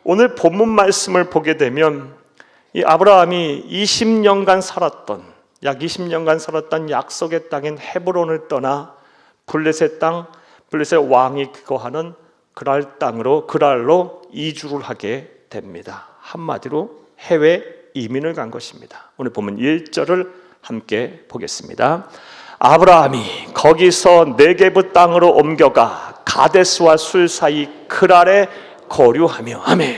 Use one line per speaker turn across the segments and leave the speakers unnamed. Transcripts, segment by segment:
오늘 본문 말씀을 보게 되면 이 아브라함이 20년간 살았던, 약 20년간 살았던 약속의 땅인 헤브론을 떠나 블레셋 땅, 블레셋 왕이 거하는 그랄로 이주를 하게 됩니다. 한마디로 해외 이민을 간 것입니다. 오늘 보면 1절을 함께 보겠습니다. 아브라함이 거기서 네게브 땅으로 옮겨가 가데스와 술 사이 그랄에 거류하며. 아멘.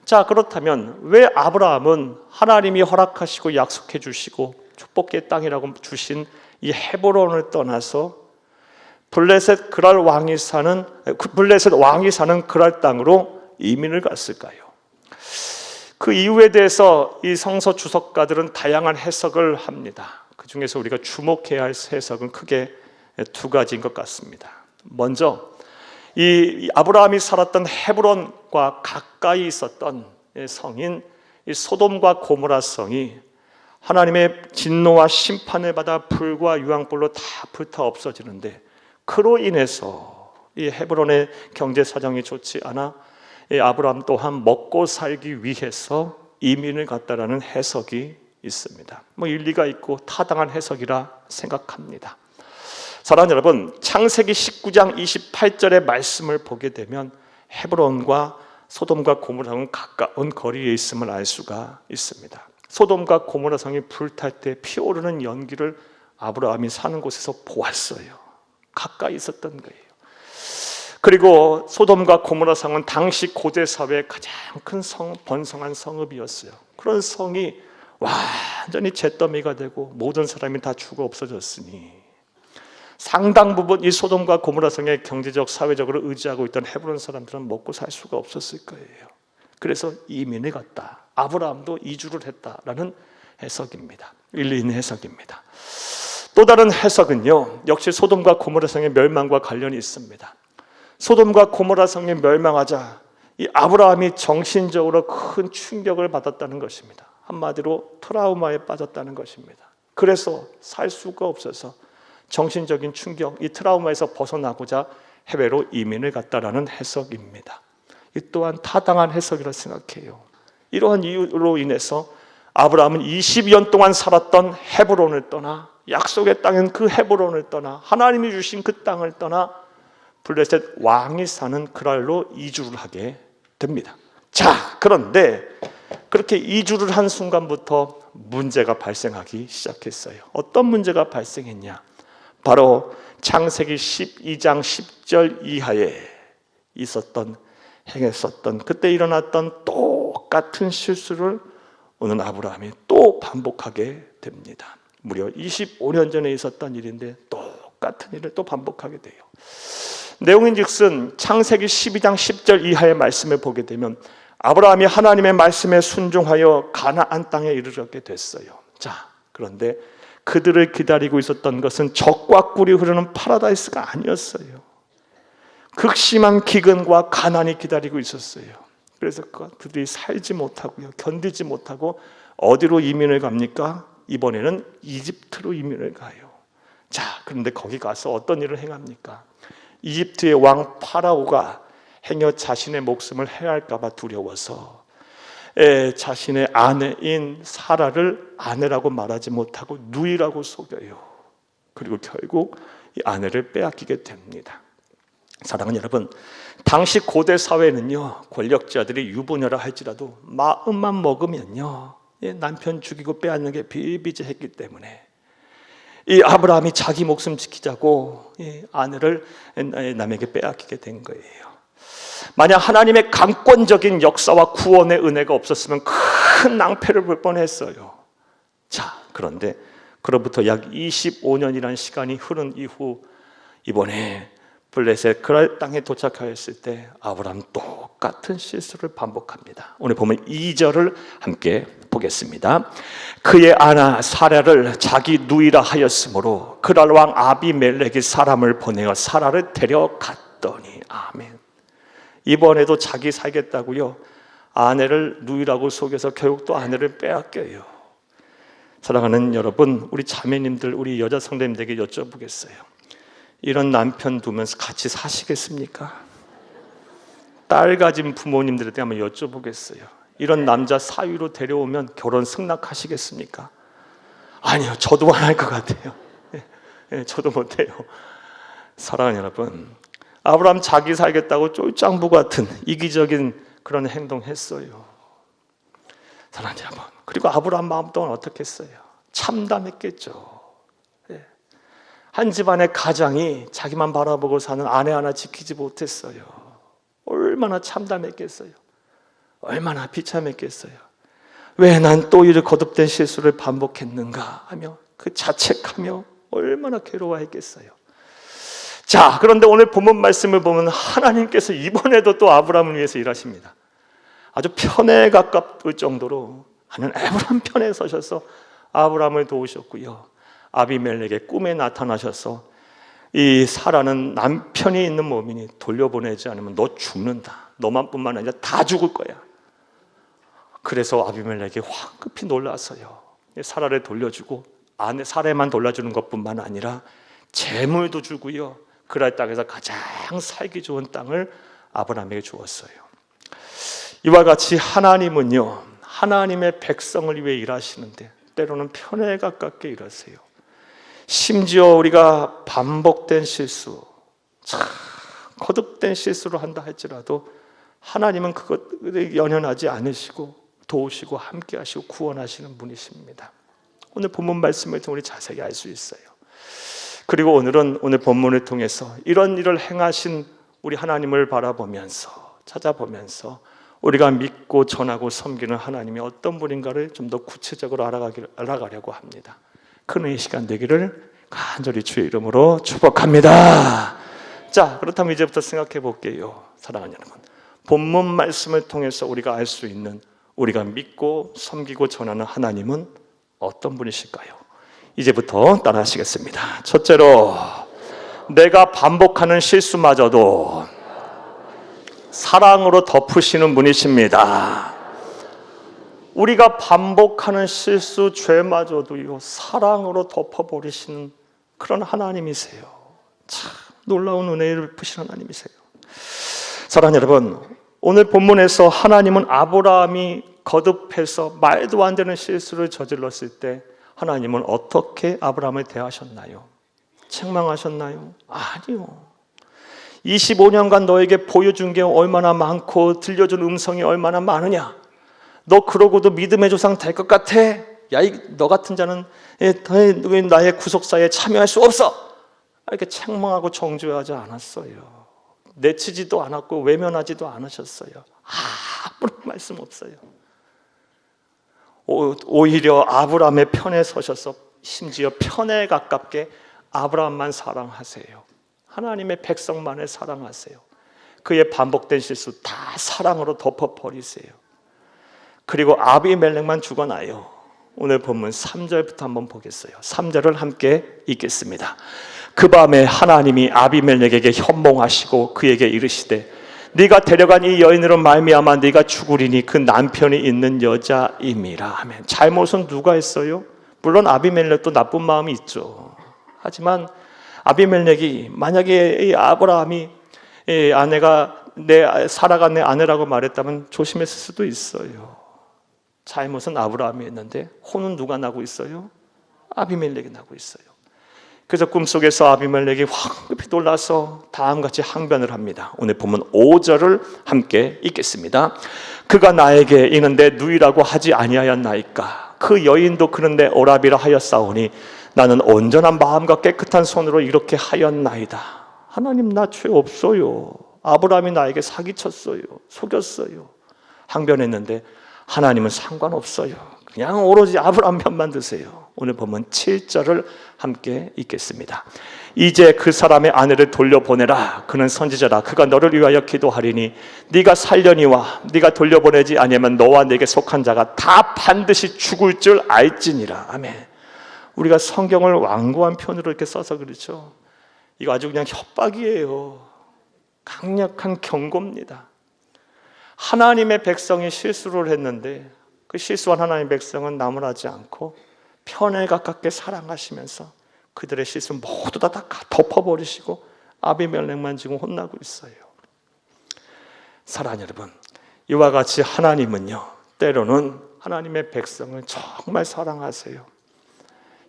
자, 그렇다면 왜 아브라함은 하나님이 허락하시고 약속해 주시고 축복의 땅이라고 주신 이 헤브론을 떠나서 블레셋 왕이 사는 그랄 땅으로 이민을 갔을까요? 그 이유에 대해서 이 성서 주석가들은 다양한 해석을 합니다. 그 중에서 우리가 주목해야 할 해석은 크게 두 가지인 것 같습니다. 먼저 이 아브라함이 살았던 헤브론과 가까이 있었던 성인 이 소돔과 고모라 성이 하나님의 진노와 심판을 받아 불과 유황불로 다 불타 없어지는데, 그로 인해서 이 헤브론의 경제 사정이 좋지 않아 이 아브라함 또한 먹고 살기 위해서 이민을 갔다라는 해석이 있습니다. 일리가 있고 타당한 해석이라 생각합니다. 사랑하는 여러분, 창세기 19장 28절의 말씀을 보게 되면 헤브론과 소돔과 고모라성은 가까운 거리에 있음을 알 수가 있습니다. 소돔과 고모라 성이 불탈 때 피오르는 연기를 아브라함이 사는 곳에서 보았어요. 가까이 있었던 거예요. 그리고 소돔과 고모라 성은 당시 고대 사회의 가장 큰 번성한 성읍이었어요. 그런 성이 완전히 잿더미가 되고 모든 사람이 다 죽어 없어졌으니 상당 부분 이 소돔과 고모라 성의 경제적, 사회적으로 의지하고 있던 헤브론 사람들은 먹고 살 수가 없었을 거예요. 그래서 이민을 갔다. 아브라함도 이주를 했다라는 해석입니다. 일리 있는 해석입니다. 또 다른 해석은요, 역시 소돔과 고모라 성의 멸망과 관련이 있습니다. 소돔과 고모라 성이 멸망하자 이 아브라함이 정신적으로 큰 충격을 받았다는 것입니다. 한마디로 트라우마에 빠졌다는 것입니다. 그래서 살 수가 없어서 정신적인 충격, 이 트라우마에서 벗어나고자 해외로 이민을 갔다라는 해석입니다. 이 또한 타당한 해석이라고 생각해요. 이러한 이유로 인해서 아브라함은 20년 동안 살았던 헤브론을 떠나, 약속의 땅인 그 헤브론을 떠나, 하나님이 주신 그 땅을 떠나 블레셋 왕이 사는 그랄로 이주를 하게 됩니다. 자, 그런데 그렇게 이주를 한 순간부터 문제가 발생하기 시작했어요. 어떤 문제가 발생했냐? 바로 창세기 12장 10절 이하에 행했었던, 그때 일어났던 똑같은 실수를 오늘 아브라함이 또 반복하게 됩니다. 무려 25년 전에 있었던 일인데 똑같은 일을 또 반복하게 돼요. 내용인즉슨 창세기 12장 10절 이하의 말씀을 보게 되면 아브라함이 하나님의 말씀에 순종하여 가나안 땅에 이르게 됐어요. 자, 그런데 그들을 기다리고 있었던 것은 젖과 꿀이 흐르는 파라다이스가 아니었어요. 극심한 기근과 가난이 기다리고 있었어요. 그래서 그들이 살지 못하고요, 견디지 못하고 어디로 이민을 갑니까? 이번에는 이집트로 이민을 가요. 자, 그런데 거기 가서 어떤 일을 행합니까? 이집트의 왕 파라오가 행여 자신의 목숨을 해할까 봐 두려워서 자신의 아내인 사라를 아내라고 말하지 못하고 누이라고 속여요. 그리고 결국 이 아내를 빼앗기게 됩니다. 사랑하는 여러분, 당시 고대 사회는요, 권력자들이 유부녀라 할지라도 마음만 먹으면요, 남편 죽이고 빼앗는 게 비일비재했기 때문에 이 아브라함이 자기 목숨 지키자고 아내를 남에게 빼앗기게 된 거예요. 만약 하나님의 강권적인 역사와 구원의 은혜가 없었으면 큰 낭패를 볼 뻔했어요. 자, 그런데 그로부터 약 25년이라는 시간이 흐른 이후 이번에 블레셋 그랄 땅에 도착하였을 때 아브라함 똑같은 실수를 반복합니다. 오늘 보면 2절을 함께 보겠습니다. 그의 아내 사라를 자기 누이라 하였으므로 그랄 왕 아비멜렉이 사람을 보내어 사라를 데려갔더니. 아멘. 이번에도 자기 살겠다고요, 아내를 누이라고 속여서 결국 또 아내를 빼앗겨요. 사랑하는 여러분, 우리 자매님들, 우리 여자 성도님들에게 여쭤보겠어요. 이런 남편 두면서 같이 사시겠습니까? 딸 가진 부모님들한테 한번 여쭤보겠어요. 이런 남자 사위로 데려오면 결혼 승낙하시겠습니까? 아니요, 저도 안 할 것 같아요. 저도 못해요. 사랑하는 여러분, 아브라함 자기 살겠다고 쫄짱부 같은 이기적인 그런 행동했어요. 사랑하는 여러분, 그리고 아브라함 마음 또한 어떻게 했어요? 참담했겠죠. 한 집안의 가장이 자기만 바라보고 사는 아내 하나 지키지 못했어요. 얼마나 참담했겠어요. 얼마나 비참했겠어요. 왜 난 또 이런 거듭된 실수를 반복했는가 하며 그 자책하며 얼마나 괴로워했겠어요. 자, 그런데 오늘 본문 말씀을 보면 하나님께서 이번에도 또 아브라함을 위해서 일하십니다. 아주 편에 가깝을 정도로 하나님 아브라함 편에 서셔서 아브라함을 도우셨고요. 아비멜렉의 꿈에 나타나셔서 이 사라는 남편이 있는 몸이니 돌려보내지 않으면 너 죽는다. 너만뿐만 아니라 다 죽을 거야. 그래서 아비멜렉이 황급히 놀라서요, 사라를 돌려주고 아내 사라만 돌려주는 것뿐만 아니라 재물도 주고요, 그랄 땅에서 가장 살기 좋은 땅을 아브라함에게 주었어요. 이와 같이 하나님은요, 하나님의 백성을 위해 일하시는데 때로는 편에 가깝게 일하세요. 심지어 우리가 반복된 실수, 참 거듭된 실수를 한다 할지라도 하나님은 그것을 연연하지 않으시고 도우시고 함께 하시고 구원하시는 분이십니다. 오늘 본문 말씀을 통해 우리 자세히 알 수 있어요. 그리고 오늘은 오늘 본문을 통해서 이런 일을 행하신 우리 하나님을 바라보면서 찾아보면서 우리가 믿고 전하고 섬기는 하나님이 어떤 분인가를 좀 더 구체적으로 알아가려고 합니다. 큰 이 시간 되기를 간절히 주의 이름으로 축복합니다. 자, 그렇다면 이제부터 생각해 볼게요. 사랑하는 여러분, 본문 말씀을 통해서 우리가 알 수 있는, 우리가 믿고 섬기고 전하는 하나님은 어떤 분이실까요? 이제부터 따라하시겠습니다. 첫째로, 내가 반복하는 실수마저도 사랑으로 덮으시는 분이십니다. 우리가 반복하는 실수, 죄마저도요, 사랑으로 덮어버리시는 그런 하나님이세요. 참 놀라운 은혜를 베푸신 하나님이세요. 사랑하는 여러분, 오늘 본문에서 하나님은 아브라함이 거듭해서 말도 안 되는 실수를 저질렀을 때 하나님은 어떻게 아브라함을 대하셨나요? 책망하셨나요? 아니요. 25년간 너에게 보여준 게 얼마나 많고 들려준 음성이 얼마나 많으냐? 너 그러고도 믿음의 조상 될 것 같아? 야, 너 같은 자는 나의 구속사에 참여할 수 없어! 이렇게 책망하고 정죄하지 않았어요. 내치지도 않았고 외면하지도 않으셨어요. 아무런 말씀 없어요. 오히려 아브라함의 편에 서셔서 심지어 편에 가깝게 아브라함만 사랑하세요. 하나님의 백성만을 사랑하세요. 그의 반복된 실수 다 사랑으로 덮어버리세요. 그리고 아비멜렉만 죽어나요. 오늘 본문 3절부터 한번 보겠어요. 3절을 함께 읽겠습니다. 그 밤에 하나님이 아비멜렉에게 현몽하시고 그에게 이르시되 네가 데려간 이 여인으로 말미암아 네가 죽으리니 그 남편이 있는 여자임이라. 아멘. 잘못은 누가 했어요? 물론 아비멜렉도 나쁜 마음이 있죠. 하지만 아비멜렉이 만약에 이 아브라함이 아내가 사라가 내 아내라고 말했다면 조심했을 수도 있어요. 잘못은 아브라함이 했는데 혼은 누가 나고 있어요? 아비멜렉이 나고 있어요. 그래서 꿈속에서 아비멜렉이 황급히 놀라서 다음같이 항변을 합니다. 오늘 보면 5절을 함께 읽겠습니다. 그가 나에게 이는데 누이라고 하지 아니하였나이까? 그 여인도 그런데 오라비라 하였사오니 나는 온전한 마음과 깨끗한 손으로 이렇게 하였나이다. 하나님, 나 죄 없어요. 아브라함이 나에게 사기쳤어요. 속였어요. 항변했는데 하나님은 상관없어요. 그냥 오로지 아브라함 편만 드세요. 오늘 보면 7절을 함께 읽겠습니다. 이제 그 사람의 아내를 돌려보내라. 그는 선지자라. 그가 너를 위하여 기도하리니 네가 살려니와 네가 돌려보내지 아니하면 너와 내게 속한 자가 다 반드시 죽을 줄 알지니라. 아멘. 우리가 성경을 완고한 편으로 이렇게 써서 그렇죠. 이거 아주 그냥 협박이에요. 강력한 경고입니다. 하나님의 백성이 실수를 했는데 그 실수한 하나님의 백성은 나무라지 않고 편에 가깝게 사랑하시면서 그들의 실수 모두 다 덮어버리시고 아비멜렉만 지금 혼나고 있어요. 사랑하는 여러분, 이와 같이 하나님은요, 때로는 하나님의 백성을 정말 사랑하세요.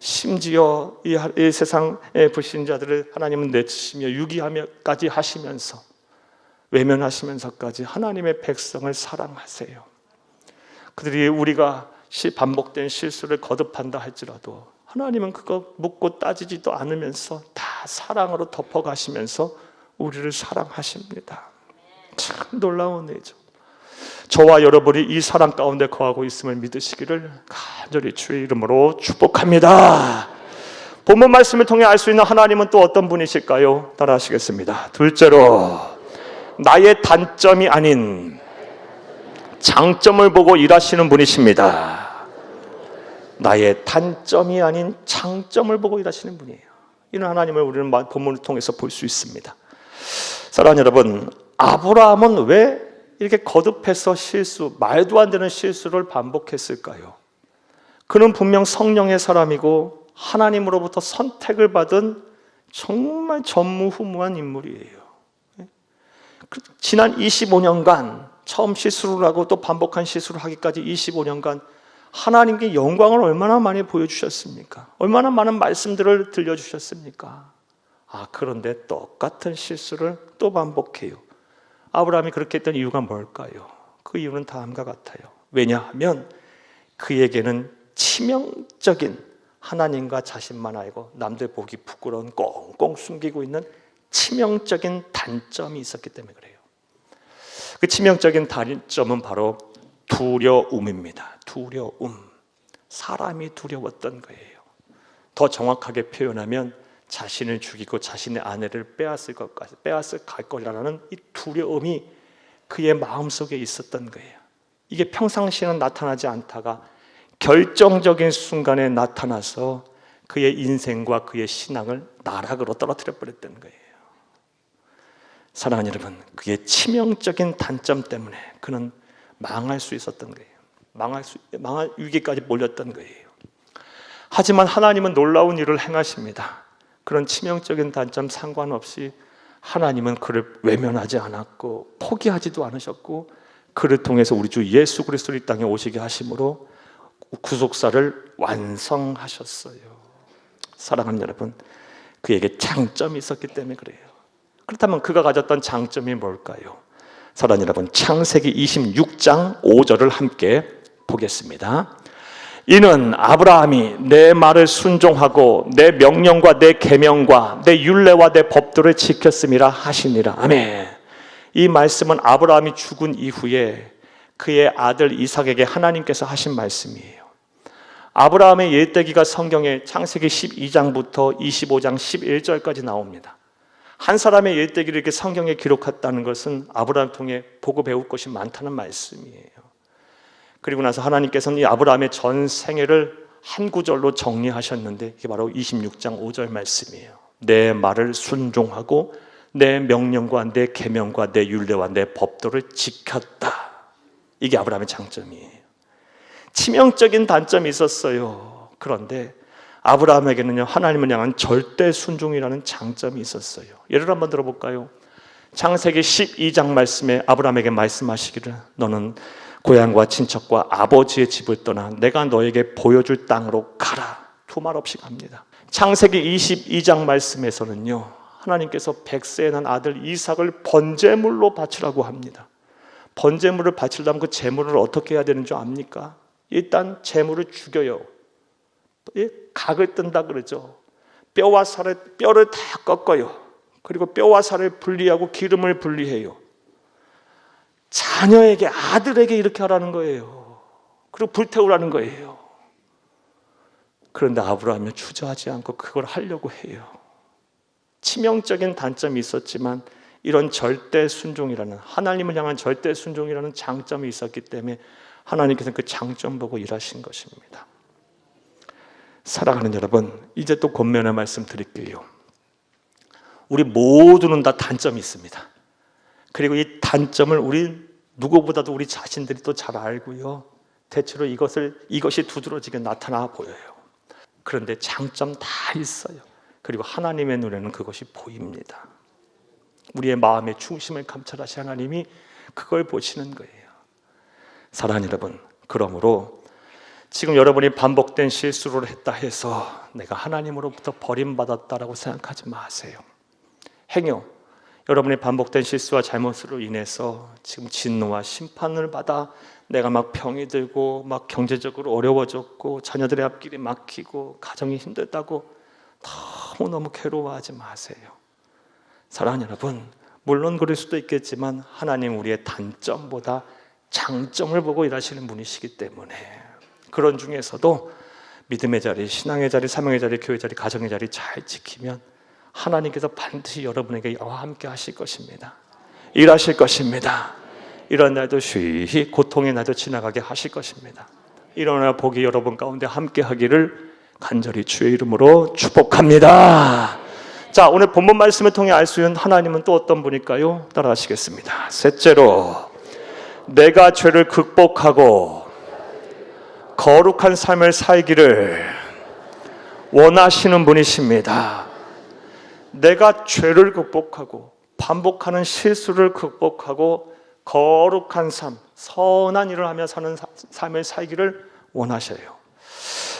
심지어 이 세상의 불신자들을 하나님은 내치시며 유기하며까지 하시면서, 외면하시면서까지 하나님의 백성을 사랑하세요. 그들이 우리가 반복된 실수를 거듭한다 할지라도 하나님은 그거 묻고 따지지도 않으면서 다 사랑으로 덮어가시면서 우리를 사랑하십니다. 참 놀라운 일이죠. 저와 여러분이 이 사랑 가운데 거하고 있음을 믿으시기를 간절히 주의 이름으로 축복합니다. 본문 말씀을 통해 알 수 있는 하나님은 또 어떤 분이실까요? 따라 하시겠습니다. 둘째로, 나의 단점이 아닌 장점을 보고 일하시는 분이십니다. 나의 단점이 아닌 장점을 보고 일하시는 분이에요. 이런 하나님을 우리는 본문을 통해서 볼 수 있습니다. 사랑하는 여러분, 아브라함은 왜 이렇게 거듭해서 말도 안 되는 실수를 반복했을까요? 그는 분명 성령의 사람이고 하나님으로부터 선택을 받은 정말 전무후무한 인물이에요. 지난 25년간 처음 실수를 하고 또 반복한 실수를 하기까지 25년간 하나님께 영광을 얼마나 많이 보여주셨습니까? 얼마나 많은 말씀들을 들려주셨습니까? 그런데 똑같은 실수를 또 반복해요. 아브라함이 그렇게 했던 이유가 뭘까요? 그 이유는 다음과 같아요. 왜냐하면 그에게는 치명적인, 하나님과 자신만 알고 남들 보기 부끄러운 꽁꽁 숨기고 있는 치명적인 단점이 있었기 때문에 그래요. 그 치명적인 단점은 바로 두려움입니다. 두려움. 사람이 두려웠던 거예요. 더 정확하게 표현하면 자신을 죽이고 자신의 아내를 빼앗을 갈 거라는 이 두려움이 그의 마음속에 있었던 거예요. 이게 평상시에는 나타나지 않다가 결정적인 순간에 나타나서 그의 인생과 그의 신앙을 나락으로 떨어뜨려 버렸던 거예요. 사랑하는 여러분, 그의 치명적인 단점 때문에 그는 망할 수 있었던 거예요. 망할 위기까지 몰렸던 거예요. 하지만 하나님은 놀라운 일을 행하십니다. 그런 치명적인 단점 상관없이 하나님은 그를 외면하지 않았고 포기하지도 않으셨고 그를 통해서 우리 주 예수 그리스도를 이 땅에 오시게 하심으로 구속사를 완성하셨어요. 사랑하는 여러분, 그에게 장점이 있었기 때문에 그래요. 그렇다면 그가 가졌던 장점이 뭘까요? 사랑하는 여러분, 창세기 26장 5절을 함께 보겠습니다. 이는 아브라함이 내 말을 순종하고 내 명령과 내 계명과 내 율례와 내 법도를 지켰음이라 하시니라. 아멘. 이 말씀은 아브라함이 죽은 이후에 그의 아들 이삭에게 하나님께서 하신 말씀이에요. 아브라함의 일대기가 성경에 창세기 12장부터 25장 11절까지 나옵니다. 한 사람의 일대기를 이렇게 성경에 기록했다는 것은 아브라함을 통해 보고 배울 것이 많다는 말씀이에요. 그리고 나서 하나님께서는 이 아브라함의 전 생애를 한 구절로 정리하셨는데 이게 바로 26장 5절 말씀이에요. 내 말을 순종하고 내 명령과 내 계명과 내 율례와 내 법도를 지켰다. 이게 아브라함의 장점이에요. 치명적인 단점이 있었어요. 그런데 아브라함에게는요, 하나님을 향한 절대 순종이라는 장점이 있었어요. 예를 한번 들어볼까요? 창세기 12장 말씀에 아브라함에게 말씀하시기를 너는 고향과 친척과 아버지의 집을 떠나 내가 너에게 보여줄 땅으로 가라. 두말 없이 갑니다. 창세기 22장 말씀에서는요, 하나님께서 100세에 난 아들 이삭을 번제물로 바치라고 합니다. 번제물을 바치려면 그 제물을 어떻게 해야 되는 줄 압니까? 일단 제물을 죽여요. 각을 뜬다 그러죠. 뼈를 다 꺾어요. 그리고 뼈와 살을 분리하고 기름을 분리해요. 자녀에게, 아들에게 이렇게 하라는 거예요. 그리고 불태우라는 거예요. 그런데 아브라함이 주저하지 않고 그걸 하려고 해요. 치명적인 단점이 있었지만 이런 절대 순종이라는, 하나님을 향한 절대 순종이라는 장점이 있었기 때문에 하나님께서는 그 장점 보고 일하신 것입니다. 사랑하는 여러분, 이제 또 권면의 말씀 드릴게요. 우리 모두는 다 단점이 있습니다. 그리고 이 단점을 우리 누구보다도 우리 자신들이 또 잘 알고요. 대체로 이것이 두드러지게 나타나 보여요. 그런데 장점 다 있어요. 그리고 하나님의 눈에는 그것이 보입니다. 우리의 마음의 중심을 감찰하신 하나님이 그걸 보시는 거예요. 사랑하는 여러분, 그러므로 지금 여러분이 반복된 실수를 했다 해서 내가 하나님으로부터 버림받았다라고 생각하지 마세요. 행여 여러분의 반복된 실수와 잘못으로 인해서 지금 진노와 심판을 받아 내가 막 병이 들고 막 경제적으로 어려워졌고 자녀들의 앞길이 막히고 가정이 힘들다고 너무너무 괴로워하지 마세요. 사랑하는 여러분, 물론 그럴 수도 있겠지만 하나님 우리의 단점보다 장점을 보고 일하시는 분이시기 때문에 그런 중에서도 믿음의 자리, 신앙의 자리, 사명의 자리, 교회 자리, 가정의 자리 잘 지키면 하나님께서 반드시 여러분에게 여와 함께 하실 것입니다. 일하실 것입니다. 이런 날도 쉬이 고통의 날도 지나가게 하실 것입니다. 일어나 복이 여러분 가운데 함께 하기를 간절히 주의 이름으로 축복합니다. 자, 오늘 본문 말씀을 통해 알 수 있는 하나님은 또 어떤 분일까요? 따라하시겠습니다. 셋째로, 내가 죄를 극복하고 거룩한 삶을 살기를 원하시는 분이십니다. 내가 죄를 극복하고 반복하는 실수를 극복하고 거룩한 삶, 선한 일을 하며 사는 삶을 살기를 원하셔요.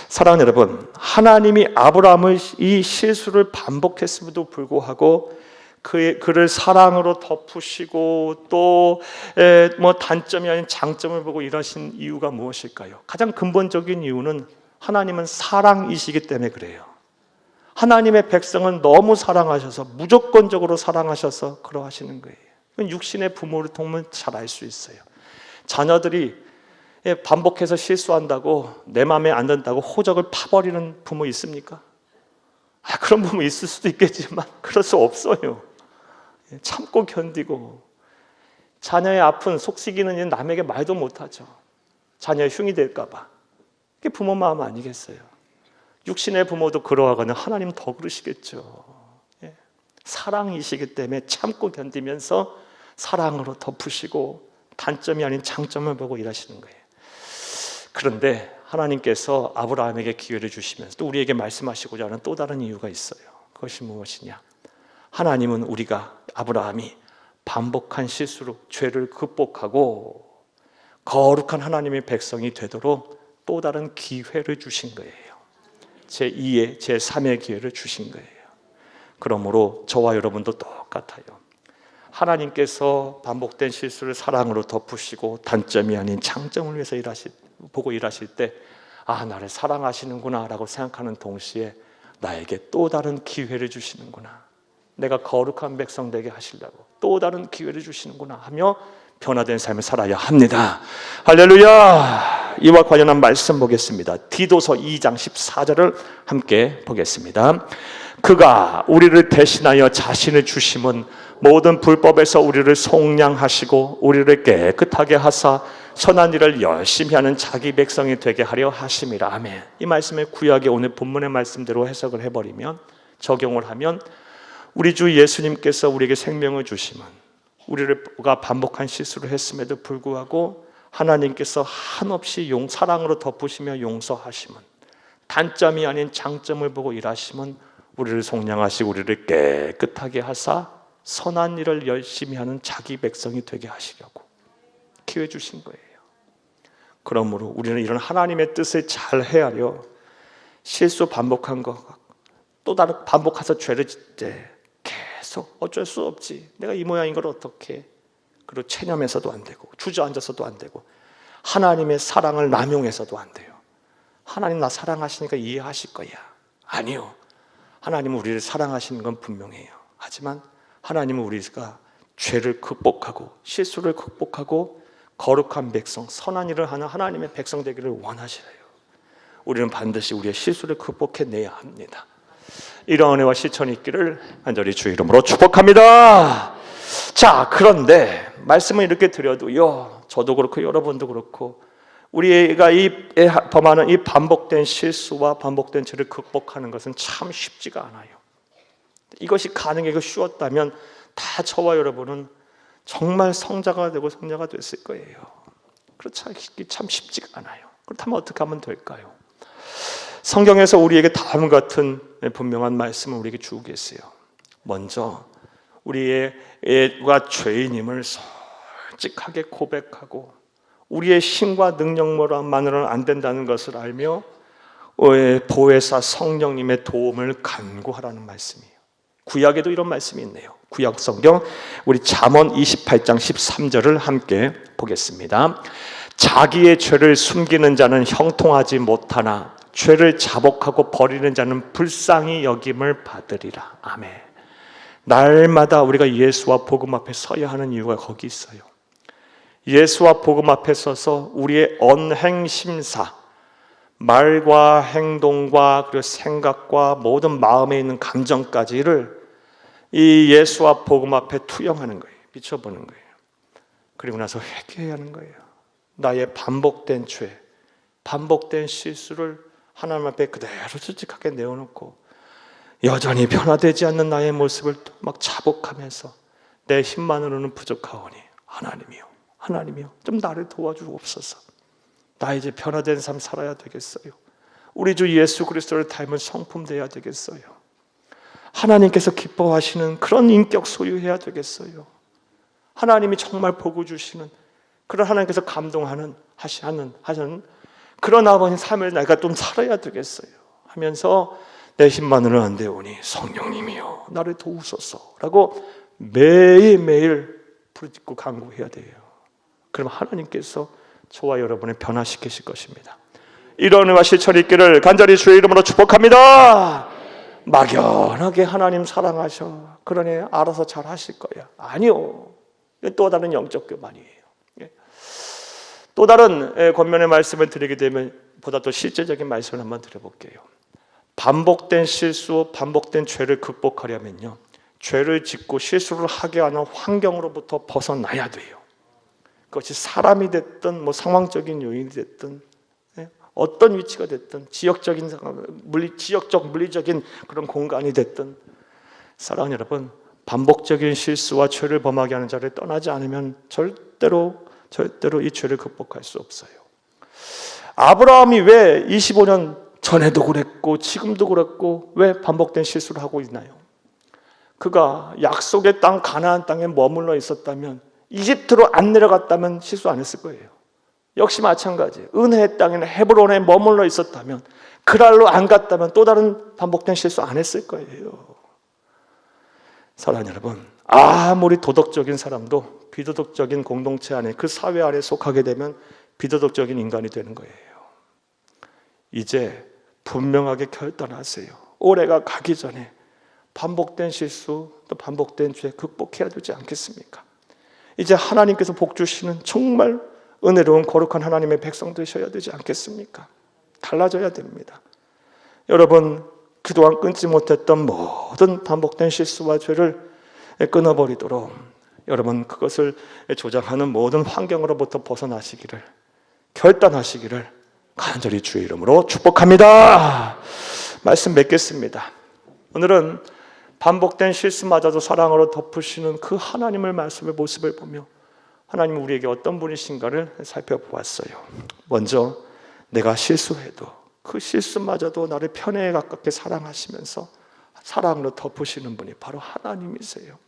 사랑하는 여러분, 하나님이 아브라함의 이 실수를 반복했음에도 불구하고 그를 사랑으로 덮으시고 또 단점이 아닌 장점을 보고 일하신 이유가 무엇일까요? 가장 근본적인 이유는 하나님은 사랑이시기 때문에 그래요. 하나님의 백성은 너무 사랑하셔서 무조건적으로 사랑하셔서 그러하시는 거예요. 육신의 부모를 통면 잘 알 수 있어요. 자녀들이 반복해서 실수한다고 내 마음에 안 든다고 호적을 파버리는 부모 있습니까? 그런 부모 있을 수도 있겠지만 그럴 수 없어요. 참고 견디고 자녀의 아픈 속삭이는 일 남에게 말도 못하죠. 자녀의 흉이 될까 봐. 그게 부모 마음 아니겠어요? 육신의 부모도 그러하거나 하나님 더 그러시겠죠. 사랑이시기 때문에 참고 견디면서 사랑으로 덮으시고 단점이 아닌 장점을 보고 일하시는 거예요. 그런데 하나님께서 아브라함에게 기회를 주시면서 또 우리에게 말씀하시고자 하는 또 다른 이유가 있어요. 그것이 무엇이냐? 하나님은 아브라함이 반복한 실수로 죄를 극복하고 거룩한 하나님의 백성이 되도록 또 다른 기회를 주신 거예요. 제2의, 제3의 기회를 주신 거예요. 그러므로 저와 여러분도 똑같아요. 하나님께서 반복된 실수를 사랑으로 덮으시고 단점이 아닌 장점을 위해서 보고 일하실 때 나를 사랑하시는구나 라고 생각하는 동시에 나에게 또 다른 기회를 주시는구나, 내가 거룩한 백성 되게 하시려고 또 다른 기회를 주시는구나 하며 변화된 삶을 살아야 합니다. 할렐루야. 이와 관련한 말씀 보겠습니다. 디도서 2장 14절을 함께 보겠습니다. 그가 우리를 대신하여 자신을 주심은 모든 불법에서 우리를 속량하시고 우리를 깨끗하게 하사 선한 일을 열심히 하는 자기 백성이 되게 하려 하심이라. 아멘. 이 말씀을 구약의 오늘 본문의 말씀대로 해석을 해버리면, 적용을 하면 우리 주 예수님께서 우리에게 생명을 주심은 우리가 반복한 실수를 했음에도 불구하고 하나님께서 한없이 사랑으로 덮으시며 용서하심은, 단점이 아닌 장점을 보고 일하심은 우리를 속량하시고 우리를 깨끗하게 하사 선한 일을 열심히 하는 자기 백성이 되게 하시려고 기회 주신 거예요. 그러므로 우리는 이런 하나님의 뜻을 잘 헤아려 실수 반복한 거 또 다른 반복해서 죄를 짓때 계속 어쩔 수 없지, 내가 이 모양인 걸 어떻게, 그리고 체념해서도 안 되고 주저앉아서도 안 되고 하나님의 사랑을 남용해서도 안 돼요. 하나님 나 사랑하시니까 이해하실 거야. 아니요. 하나님은 우리를 사랑하시는 건 분명해요. 하지만 하나님은 우리가 죄를 극복하고 실수를 극복하고 거룩한 백성, 선한 일을 하는 하나님의 백성 되기를 원하시래요. 우리는 반드시 우리의 실수를 극복해내야 합니다. 이런 은혜와 실천이 있기를 간절히 주 이름으로 축복합니다. 자, 그런데 말씀을 이렇게 드려도요, 저도 그렇고 여러분도 그렇고 우리가 범하는 이 반복된 실수와 반복된 죄를 극복하는 것은 참 쉽지가 않아요. 이것이 가능하고 쉬웠다면 다 저와 여러분은 정말 성자가 되고 성녀가 됐을 거예요. 그렇지 않기 참 쉽지가 않아요. 그렇다면 어떻게 하면 될까요? 성경에서 우리에게 다음 같은 분명한 말씀을 우리에게 주고 계세요. 먼저 우리가 죄인임을 솔직하게 고백하고 우리의 힘과 능력만으로는 안 된다는 것을 알며 보혜사 성령님의 도움을 간구하라는 말씀이에요. 구약에도 이런 말씀이 있네요. 구약 성경 우리 잠언 28장 13절을 함께 보겠습니다. 자기의 죄를 숨기는 자는 형통하지 못하나 죄를 자복하고 버리는 자는 불쌍히 여김을 받으리라. 아멘. 날마다 우리가 예수와 복음 앞에 서야 하는 이유가 거기 있어요. 예수와 복음 앞에 서서 우리의 언행심사, 말과 행동과 그리고 생각과 모든 마음에 있는 감정까지를 이 예수와 복음 앞에 투영하는 거예요. 비춰보는 거예요. 그리고 나서 회개해야 하는 거예요. 나의 반복된 죄, 반복된 실수를 하나님 앞에 그대로 솔직하게 내어놓고 여전히 변화되지 않는 나의 모습을 막 자복하면서 내 힘만으로는 부족하오니 하나님이요 좀 나를 도와주옵소서. 나 이제 변화된 삶 살아야 되겠어요. 우리 주 예수 그리스도를 닮은 성품 되어야 되겠어요. 하나님께서 기뻐하시는 그런 인격 소유해야 되겠어요. 하나님이 정말 복을 주시는 그런 하나님께서 감동하는 하시는 그런 아버지 삶을 내가 좀 살아야 되겠어요 하면서 내 힘만으로는 안 되오니 성령님이여 나를 도우소서라고 매일매일 부르짖고 간구해야 돼요. 그럼 하나님께서 저와 여러분을 변화시키실 것입니다. 이런 은혜와 실천이 있기를 간절히 주의 이름으로 축복합니다. 막연하게 하나님 사랑하셔 그러니 알아서 잘 하실 거야. 아니요. 또 다른 영적 교만이에요. 또 다른 권면의 말씀을 드리게 되면 보다 더 실제적인 말씀을 한번 드려볼게요. 반복된 실수, 반복된 죄를 극복하려면요, 죄를 짓고 실수를 하게 하는 환경으로부터 벗어나야 돼요. 그것이 사람이 됐든 상황적인 요인이 됐든 어떤 위치가 됐든 지역적 물리적인 그런 공간이 됐든 사랑하는 여러분, 반복적인 실수와 죄를 범하게 하는 자를 떠나지 않으면 절대로 이 죄를 극복할 수 없어요. 아브라함이 왜 25년 전에도 그랬고 지금도 그랬고 왜 반복된 실수를 하고 있나요? 그가 약속의 땅 가나안 땅에 머물러 있었다면, 이집트로 안 내려갔다면 실수 안 했을 거예요. 역시 마찬가지. 은혜의 땅이나 헤브론에 머물러 있었다면, 그랄로 안 갔다면 또 다른 반복된 실수 안 했을 거예요. 사랑하는 여러분, 아무리 도덕적인 사람도 비도덕적인 공동체 안에, 그 사회 안에 속하게 되면 비도덕적인 인간이 되는 거예요. 이제 분명하게 결단하세요. 올해가 가기 전에 반복된 실수, 또 반복된 죄 극복해야 되지 않겠습니까? 이제 하나님께서 복 주시는 정말 은혜로운 거룩한 하나님의 백성 되셔야 되지 않겠습니까? 달라져야 됩니다. 여러분, 그동안 끊지 못했던 모든 반복된 실수와 죄를 끊어버리도록 여러분 그것을 조장하는 모든 환경으로부터 벗어나시기를 결단하시기를 간절히 주의 이름으로 축복합니다. 말씀 맺겠습니다. 오늘은 반복된 실수마저도 사랑으로 덮으시는 그 하나님의 말씀의 모습을 보며 하나님은 우리에게 어떤 분이신가를 살펴보았어요. 먼저 내가 실수해도 그 실수마저도 나를 편애에 가깝게 사랑하시면서 사랑으로 덮으시는 분이 바로 하나님이세요.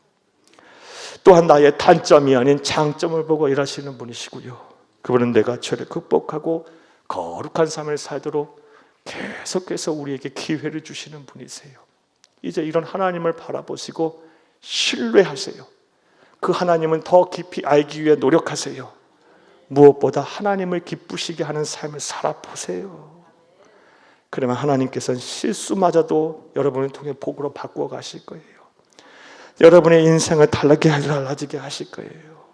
또한 나의 단점이 아닌 장점을 보고 일하시는 분이시고요. 그분은 내가 죄를 극복하고 거룩한 삶을 살도록 계속해서 우리에게 기회를 주시는 분이세요. 이제 이런 하나님을 바라보시고 신뢰하세요. 그 하나님은 더 깊이 알기 위해 노력하세요. 무엇보다 하나님을 기쁘시게 하는 삶을 살아보세요. 그러면 하나님께서는 실수마저도 여러분을 통해 복으로 바꾸어 가실 거예요. 여러분의 인생을 달라지게 하실 거예요.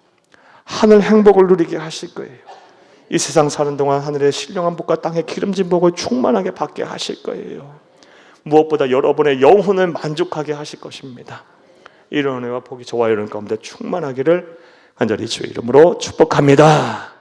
하늘 행복을 누리게 하실 거예요. 이 세상 사는 동안 하늘의 신령한 복과 땅의 기름진 복을 충만하게 받게 하실 거예요. 무엇보다 여러분의 영혼을 만족하게 하실 것입니다. 이런 은혜와 복이 저와 여러분 가운데 충만하기를 간절히 주의 이름으로 축복합니다.